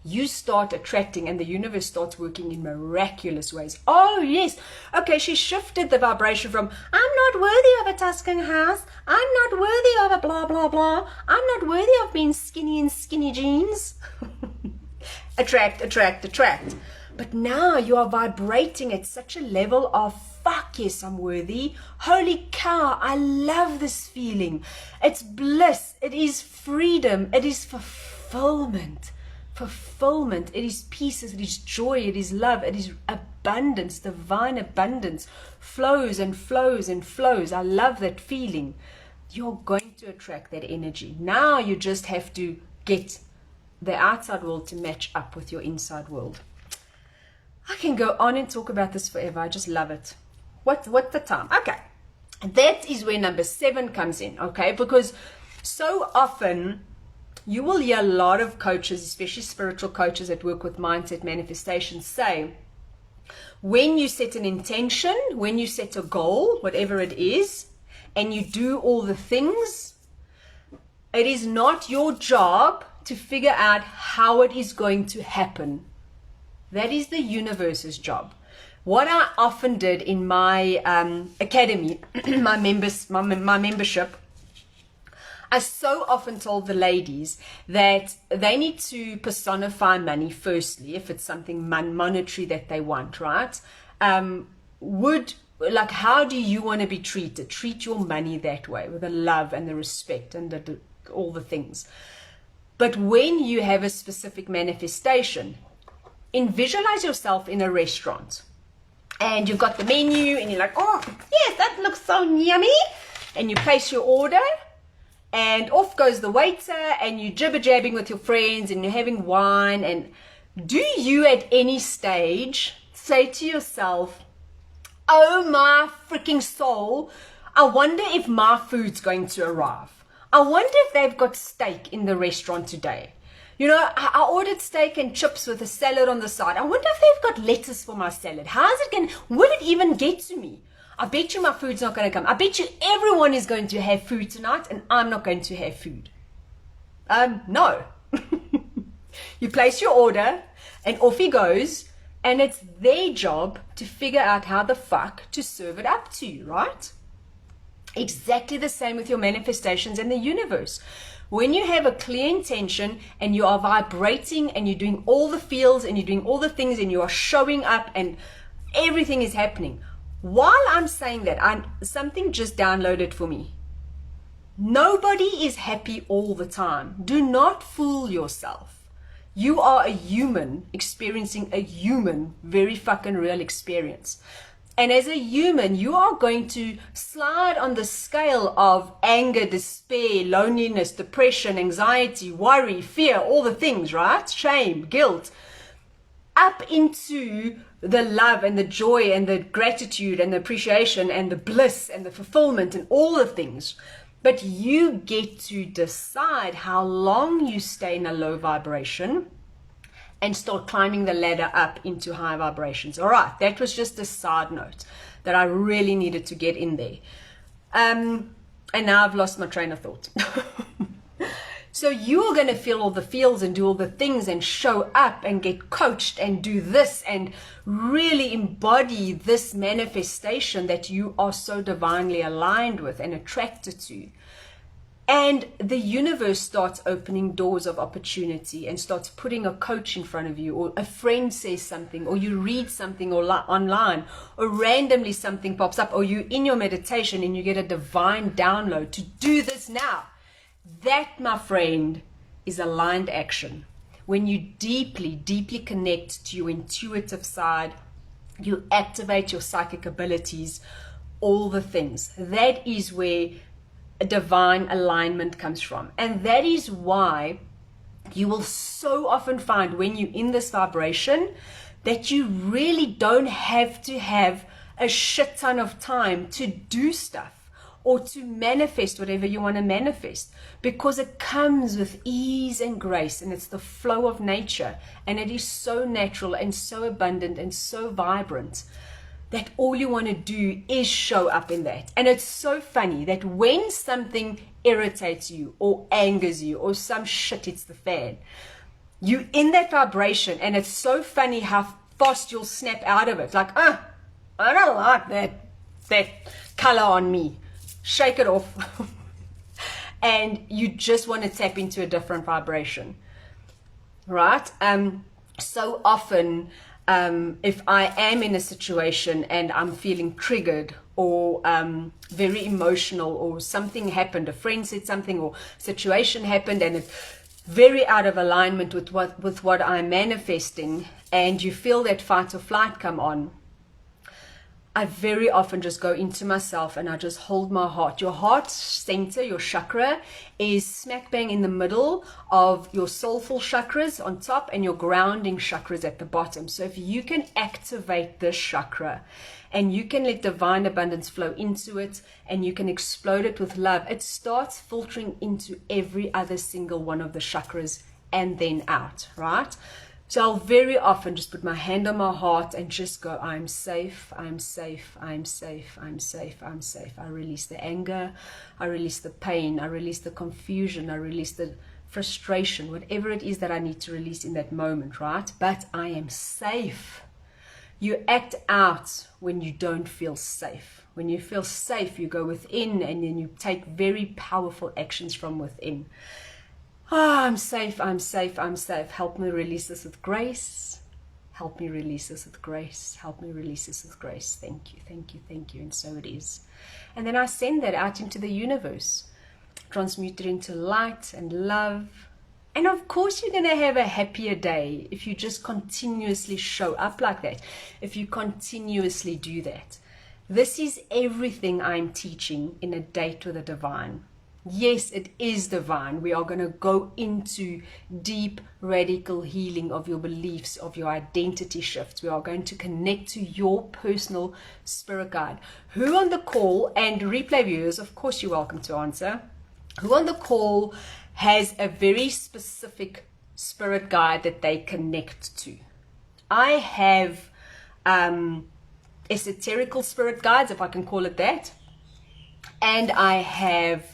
you start attracting and the universe starts working in miraculous ways. Oh, yes. Okay, she shifted the vibration from, I'm not worthy of a Tuscan house. I'm not worthy of a blah, blah, blah. I'm not worthy of being skinny in skinny jeans. Attract, attract, attract. But now you are vibrating at such a level of, fuck yes, I'm worthy. Holy cow, I love this feeling. It's bliss. It is freedom. It is fulfillment. Fulfillment. It is peace. It is joy. It is love. It is abundance. Divine abundance flows and flows and flows. I love that feeling. You're going to attract that energy. Now you just have to get the outside world to match up with your inside world. I can go on and talk about this forever. I just love it. What's the time? Okay. That is where number 7 comes in, okay? Because so often you will hear a lot of coaches, especially spiritual coaches that work with mindset manifestation, say, when you set an intention, when you set a goal, whatever it is, and you do all the things, it is not your job to figure out how it is going to happen. That is the universe's job. What I often did in my academy, my membership, I so often told the ladies that they need to personify money firstly, if it's something monetary that they want, right? How do you want to be treated? Treat your money that way, with the love and the respect and all the things. But when you have a specific manifestation, visualize yourself in a restaurant and you've got the menu and you're like, oh, yes, that looks so yummy. And you place your order and off goes the waiter and you jibber-jabbing with your friends and you're having wine. And do you at any stage say to yourself, oh my freaking soul, I wonder if my food's going to arrive. I wonder if they've got steak in the restaurant today. You know, I ordered steak and chips with a salad on the side. I wonder if they've got lettuce for my salad. Will it even get to me? I bet you my food's not going to come. I bet you everyone is going to have food tonight and I'm not going to have food. No. You place your order and off he goes, and it's their job to figure out how the fuck to serve it up to you, right? Exactly the same with your manifestations and the universe. When you have a clear intention and you are vibrating and you're doing all the feels and you're doing all the things and you are showing up and everything is happening. While I'm saying that, something just downloaded for me. Nobody is happy all the time. Do not fool yourself. You are a human experiencing a human, very fucking real experience. And as a human, you are going to slide on the scale of anger, despair, loneliness, depression, anxiety, worry, fear, all the things, right? Shame, guilt, up into the love and the joy and the gratitude and the appreciation and the bliss and the fulfillment and all the things. But you get to decide how long you stay in a low vibration and start climbing the ladder up into high vibrations. All right, that was just a side note that I really needed to get in there. And now I've lost my train of thought. So you're going to feel all the feels and do all the things and show up and get coached and do this and really embody this manifestation that you are so divinely aligned with and attracted to. And the universe starts opening doors of opportunity and starts putting a coach in front of you, or a friend says something, or you read something online, or randomly something pops up, or you in your meditation and you get a divine download to do this now. That, my friend, is aligned action. When you deeply, deeply connect to your intuitive side, you activate your psychic abilities, all the things. That is where a divine alignment comes from. And that is why you will so often find when you're in this vibration that you really don't have to have a shit ton of time to do stuff or to manifest whatever you want to manifest, because it comes with ease and grace, and it's the flow of nature, and it is so natural and so abundant and so vibrant that all you want to do is show up in that. And it's so funny that when something irritates you or angers you or some shit hits the fan, you in that vibration, and it's so funny how fast you'll snap out of it. Like, I don't like that color on me. Shake it off. And you just want to tap into a different vibration, right? So often, if I am in a situation and I'm feeling triggered or very emotional, or something happened, a friend said something, or situation happened, and it's very out of alignment with what I'm manifesting, and you feel that fight or flight come on, I very often just go into myself and I just hold my heart. Your heart center, your chakra, is smack bang in the middle of your soulful chakras on top and your grounding chakras at the bottom. So if you can activate this chakra and you can let divine abundance flow into it and you can explode it with love, it starts filtering into every other single one of the chakras and then out, right? So I'll very often just put my hand on my heart and just go, I'm safe, I'm safe, I'm safe, I'm safe, I'm safe. I release the anger, I release the pain, I release the confusion, I release the frustration, whatever it is that I need to release in that moment, right? But I am safe. You act out when you don't feel safe. When you feel safe, you go within and then you take very powerful actions from within. I'm safe, I'm safe, I'm safe. Help me release this with grace. Help me release this with grace. Help me release this with grace. Thank you, thank you, thank you. And so it is. And then I send that out into the universe. Transmute it into light and love. And of course you're going to have a happier day if you just continuously show up like that. If you continuously do that. This is everything I'm teaching in A Date with the Divine. Yes, it is divine. We are going to go into deep, radical healing of your beliefs, of your identity shifts. We are going to connect to your personal spirit guide. Who on the call, and replay viewers, of course you're welcome to answer. Who on the call has a very specific spirit guide that they connect to? I have esoterical spirit guides, if I can call it that. And I have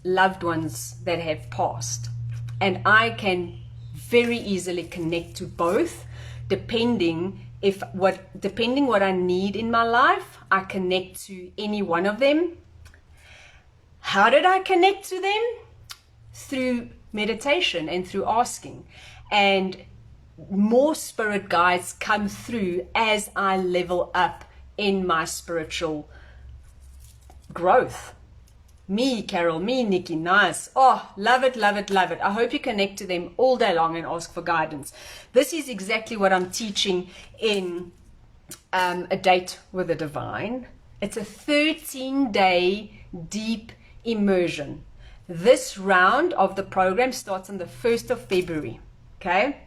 loved ones that have passed, and I can very easily connect to both depending what I need in my life. I connect to any one of them. How did I connect to them? Through meditation and through asking, and more spirit guides come through as I level up in my spiritual growth. Me, Carol, me, Nikki, nice. Oh, love it, love it, love it. I hope you connect to them all day long and ask for guidance. This is exactly what I'm teaching in A Date with the Divine. It's a 13-day deep immersion. This round of the program starts on the 1st of February. Okay?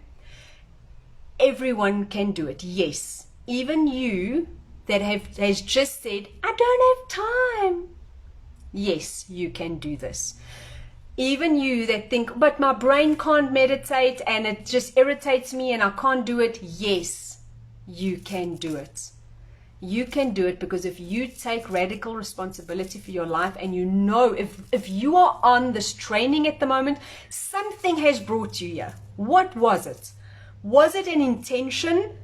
Everyone can do it. Yes. Even you that has just said, I don't have time. Yes, you can do this. Even you that think, but my brain can't meditate and it just irritates me and I can't do it. Yes, you can do it. You can do it, because if you take radical responsibility for your life, and you know if you are on this training at the moment, something has brought you here. What was it? Was it an intention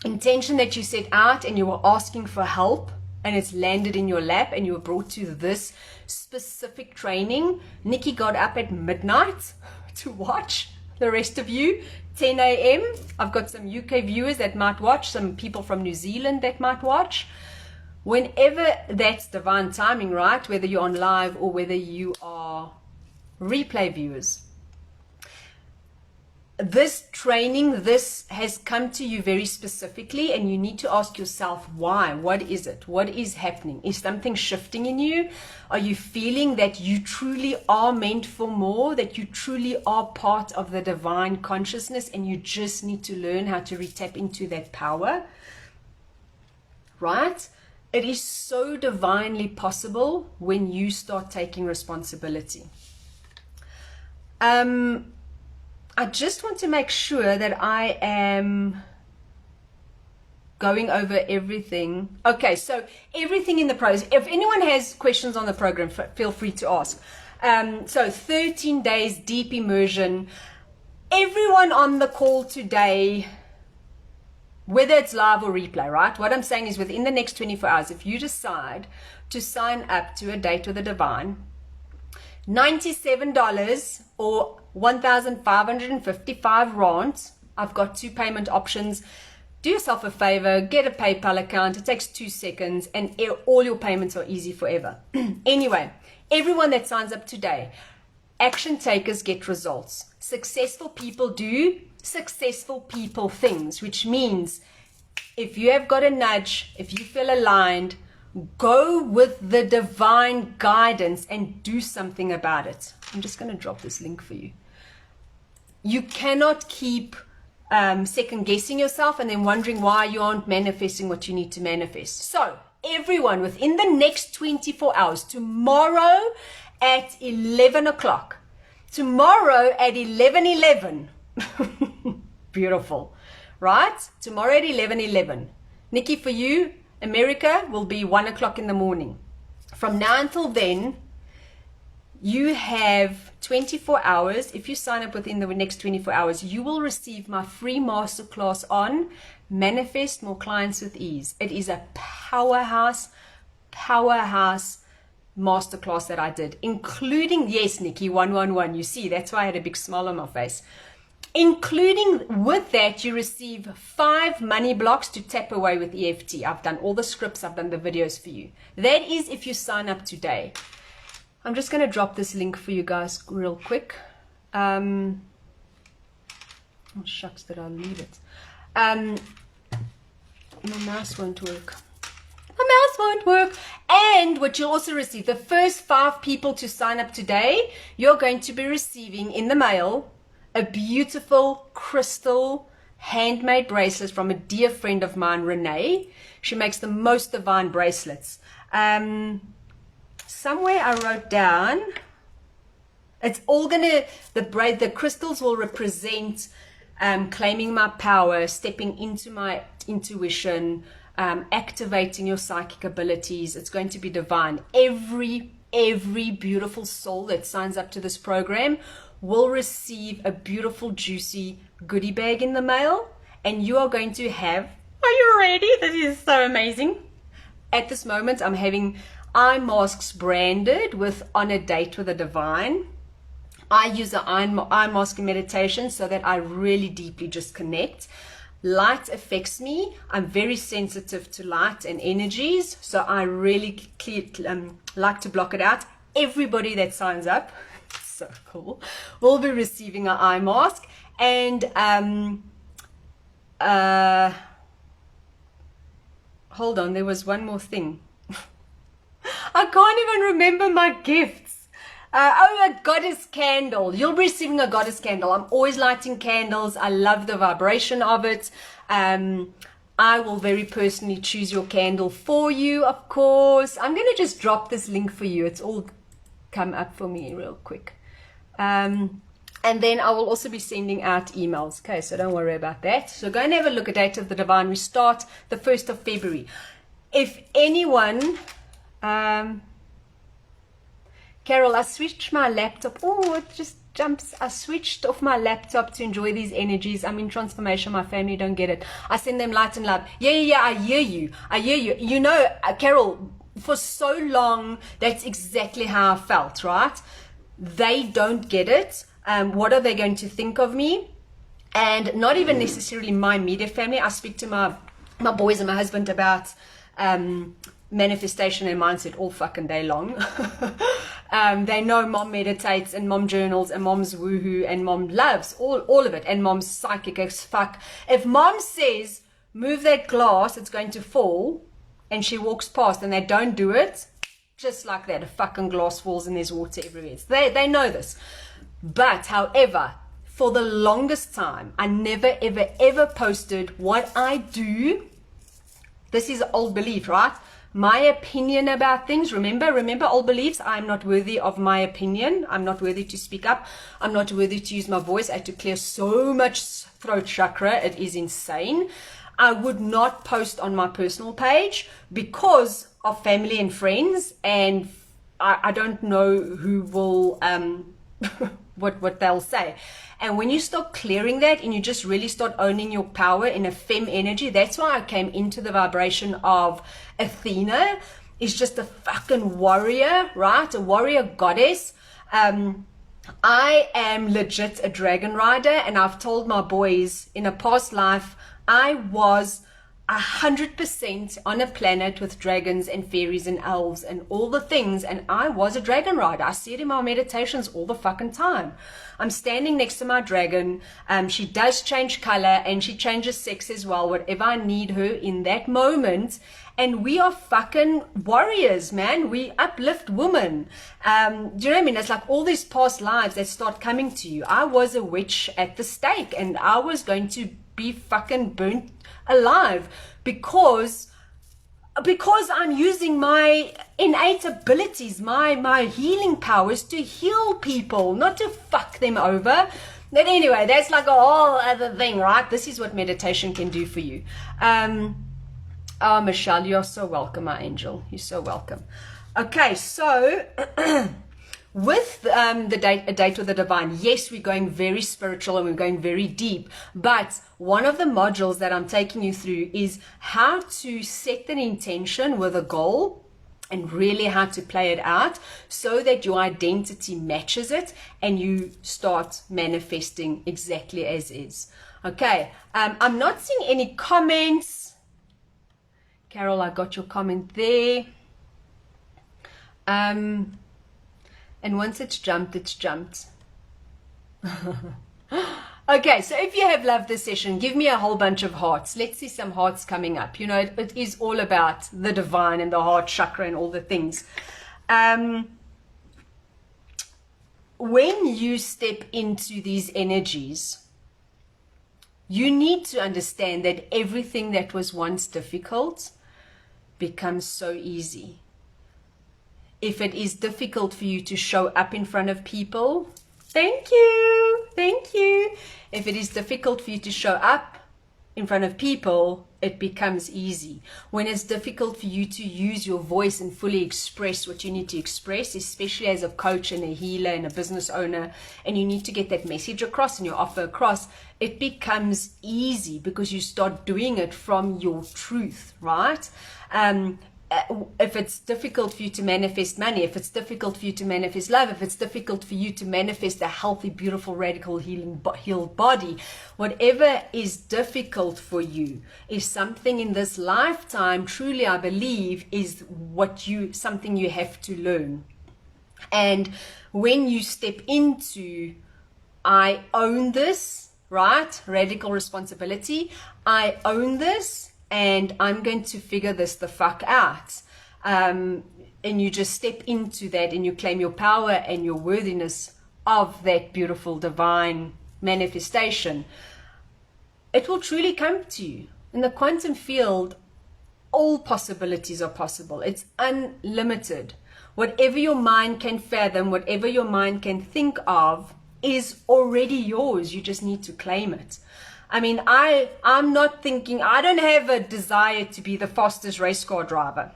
that you set out and you were asking for help? and it's landed in your lap and you were brought to this specific training. Nikki got up at midnight to watch. The rest of you, 10 a.m. I've got some UK viewers that might watch, some people from New Zealand that might watch. Whenever that's divine timing, right? Whether you're on live or whether you are replay viewers. This training, this has come to you very specifically, and you need to ask yourself why. What is it? What is happening? Is something shifting in you? Are you feeling that you truly are meant for more, that you truly are part of the divine consciousness, and you just need to learn how to tap into that power? Right? It is so divinely possible when you start taking responsibility. I just want to make sure that I am going over everything. Okay, so everything in the process. If anyone has questions on the program, feel free to ask. So 13 days deep immersion. Everyone on the call today, whether it's live or replay, right? What I'm saying is within the next 24 hours, if you decide to sign up to a date with the divine, $97 or 1,555 rands. I've got 2 payment options. Do yourself a favor, get a PayPal account. It takes 2 seconds and all your payments are easy forever. Anyway, everyone that signs up today, action takers get results. Successful people do successful people things, which means if you have got a nudge, if you feel aligned, go with the divine guidance and do something about it. I'm just going to drop this link for you. You cannot keep second guessing yourself and then wondering why you aren't manifesting what you need to manifest. So everyone within the next 24 hours, tomorrow at 11 o'clock, tomorrow at 11:11, beautiful, right? Tomorrow at 11:11. Nikki, for you, America will be 1 o'clock in the morning. From now until then, you have 24 hours. If you sign up within the next 24 hours, you will receive my free masterclass on Manifest More Clients with Ease. It is a powerhouse masterclass that I did, including, yes, Nikki, 111. You see, that's why I had a big smile on my face. Including with that, you receive 5 money blocks to tap away with EFT. I've done all the scripts, I've done the videos for you. That is if you sign up today. I'm just going to drop this link for you guys real quick. Oh, shucks, did I leave it? My mouse won't work. My mouse won't work. And what you'll also receive, the first 5 people to sign up today, you're going to be receiving in the mail a beautiful crystal handmade bracelet from a dear friend of mine, Renee. She makes the most divine bracelets. Somewhere I wrote down, it's all gonna, the crystals will represent claiming my power, stepping into my intuition, activating your psychic abilities. It's going to be divine. Every beautiful soul that signs up to this program will receive a beautiful, juicy goodie bag in the mail, and you are going to have, are you ready? This is so amazing. At this moment, I'm having eye masks branded with On a Date with the Divine. I use an eye mask in meditation so that I really deeply just connect. Light affects me. I'm very sensitive to light and energies, so I really like to block it out. Everybody that signs up, so cool, will be receiving an eye mask. And hold on, there was one more thing. I can't even remember my gifts. A goddess candle. You'll be receiving a goddess candle. I'm always lighting candles. I love the vibration of it. I will very personally choose your candle for you, of course. I'm going to just drop this link for you. It's all come up for me real quick. And then I will also be sending out emails. Okay, so don't worry about that. So go and have a look at Date of the Divine. We start the 1st of February. If anyone... Carol, I switched my laptop. Oh, it just jumps. I switched off my laptop to enjoy these energies. I'm in transformation. My family don't get it. I send them light and love. Yeah, I hear you. You know, Carol, for so long, that's exactly how I felt, right? They don't get it. What are they going to think of me? And not even necessarily my immediate family. I speak to my boys and my husband about manifestation and mindset all fucking day long. They know mom meditates and mom journals and mom's woohoo and mom loves all of it, and mom's psychic as fuck. If mom says move that glass, it's going to fall, and she walks past and they don't do it, just like that, a fucking glass falls and there's water everywhere. They know this. But however, for the longest time, I never ever posted what I do. This is old belief, right? My opinion about things. Remember old beliefs. I'm not worthy of my opinion. I'm not worthy to speak up. I'm not worthy to use my voice. I had to clear so much throat chakra. It is insane. I would not post on my personal page because of family and friends, and I don't know who will what they'll say. And when you start clearing that and you just really start owning your power in a femme energy, that's why I came into the vibration of Athena. Is just a fucking warrior, right? A warrior goddess. I am legit a dragon rider, and I've told my boys in a past life I was 100% on a planet with dragons and fairies and elves and all the things, and I was a dragon rider. I see it in my meditations all the fucking time. I'm standing next to my dragon. She does change color and she changes sex as well, whatever I need her in that moment. And we are fucking warriors, man. We uplift women. Do you know what I mean? It's like all these past lives that start coming to you. I was a witch at the stake, and I was going to be fucking burnt alive because I'm using my innate abilities, my healing powers to heal people, not to fuck them over. But anyway, that's like a whole other thing, right? This is what meditation can do for you. Oh, Michelle, you're so welcome, my angel. You're so welcome. Okay, so with a date with the divine, yes, we're going very spiritual and we're going very deep. But one of the modules that I'm taking you through is how to set an intention with a goal and really how to play it out so that your identity matches it and you start manifesting exactly as is. Okay, I'm not seeing any comments. Carol, I got your comment there. And once it's jumped, it's jumped. Okay, so if you have loved this session, give me a whole bunch of hearts. Let's see some hearts coming up. You know, it is all about the divine and the heart chakra and all the things. When you step into these energies, you need to understand that everything that was once difficult becomes so easy. If it is difficult for you to show up in front of people, thank you. If it is difficult for you to show up in front of people, it becomes easy. When it's difficult for you to use your voice and fully express what you need to express, especially as a coach and a healer and a business owner, and you need to get that message across and your offer across, it becomes easy because you start doing it from your truth, right? If it's difficult for you to manifest money, if it's difficult for you to manifest love, if it's difficult for you to manifest a healthy, beautiful, radical, healed body, whatever is difficult for you is something in this lifetime, truly I believe, is something you have to learn. And when you step into, I own this, right? Radical responsibility. I own this. And I'm going to figure this the fuck out. And you just step into that and you claim your power and your worthiness of that beautiful divine manifestation. It will truly come to you. In the quantum field, all possibilities are possible. It's unlimited. Whatever your mind can fathom, whatever your mind can think of is already yours. You just need to claim it. I mean, I'm not thinking, I don't have a desire to be the fastest race car driver.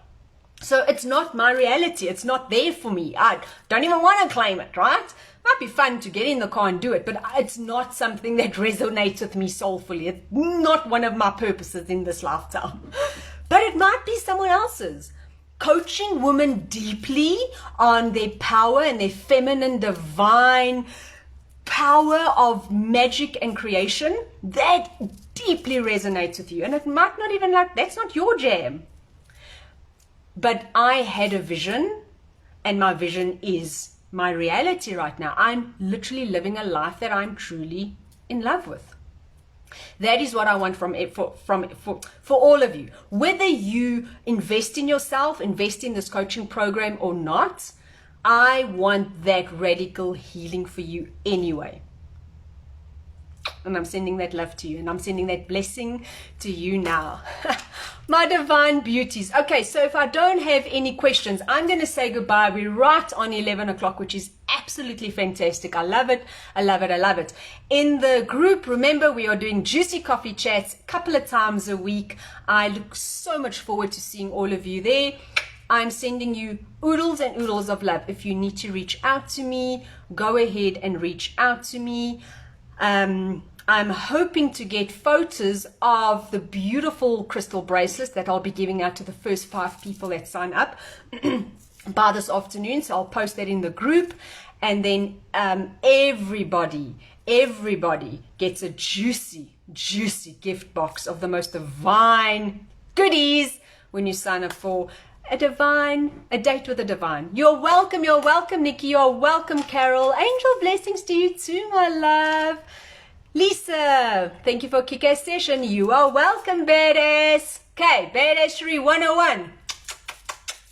So it's not my reality. It's not there for me. I don't even want to claim it, right? Might be fun to get in the car and do it, but it's not something that resonates with me soulfully. It's not one of my purposes in this lifetime. But it might be someone else's. Coaching women deeply on their power and their feminine, divine power of magic and creation, that deeply resonates with you. And it might not even that's not your jam. But I had a vision, and my vision is my reality right now. I'm literally living a life that I'm truly in love with. That is what I want for all of you. Whether you invest in yourself, invest in this coaching program or not, I want that radical healing for you anyway. And I'm sending that love to you, and I'm sending that blessing to you now. My divine beauties. Okay, so if I don't have any questions, I'm going to say goodbye. We're right on 11 o'clock, which is absolutely fantastic. I love it. I love it. I love it. In the group, remember, we are doing juicy coffee chats a couple of times a week. I look so much forward to seeing all of you there. I'm sending you oodles and oodles of love. If you need to reach out to me, go ahead and reach out to me. I'm hoping to get photos of the beautiful crystal bracelets that I'll be giving out to the first 5 people that sign up by this afternoon. So I'll post that in the group. And then everybody gets a juicy gift box of the most divine goodies when you sign up for a date with a divine. You're welcome, Nikki. You're welcome, Carol. Angel blessings to you too, my love. Lisa, thank you for kick-ass session. You are welcome, badass. Okay, badassery 101.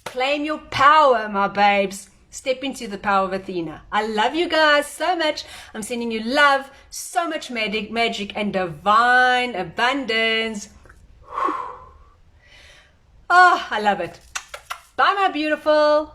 Claim your power, my babes. Step into the power of Athena. I love you guys so much. I'm sending you love, so much magic and divine abundance. Oh, I love it. Bye, my beautiful.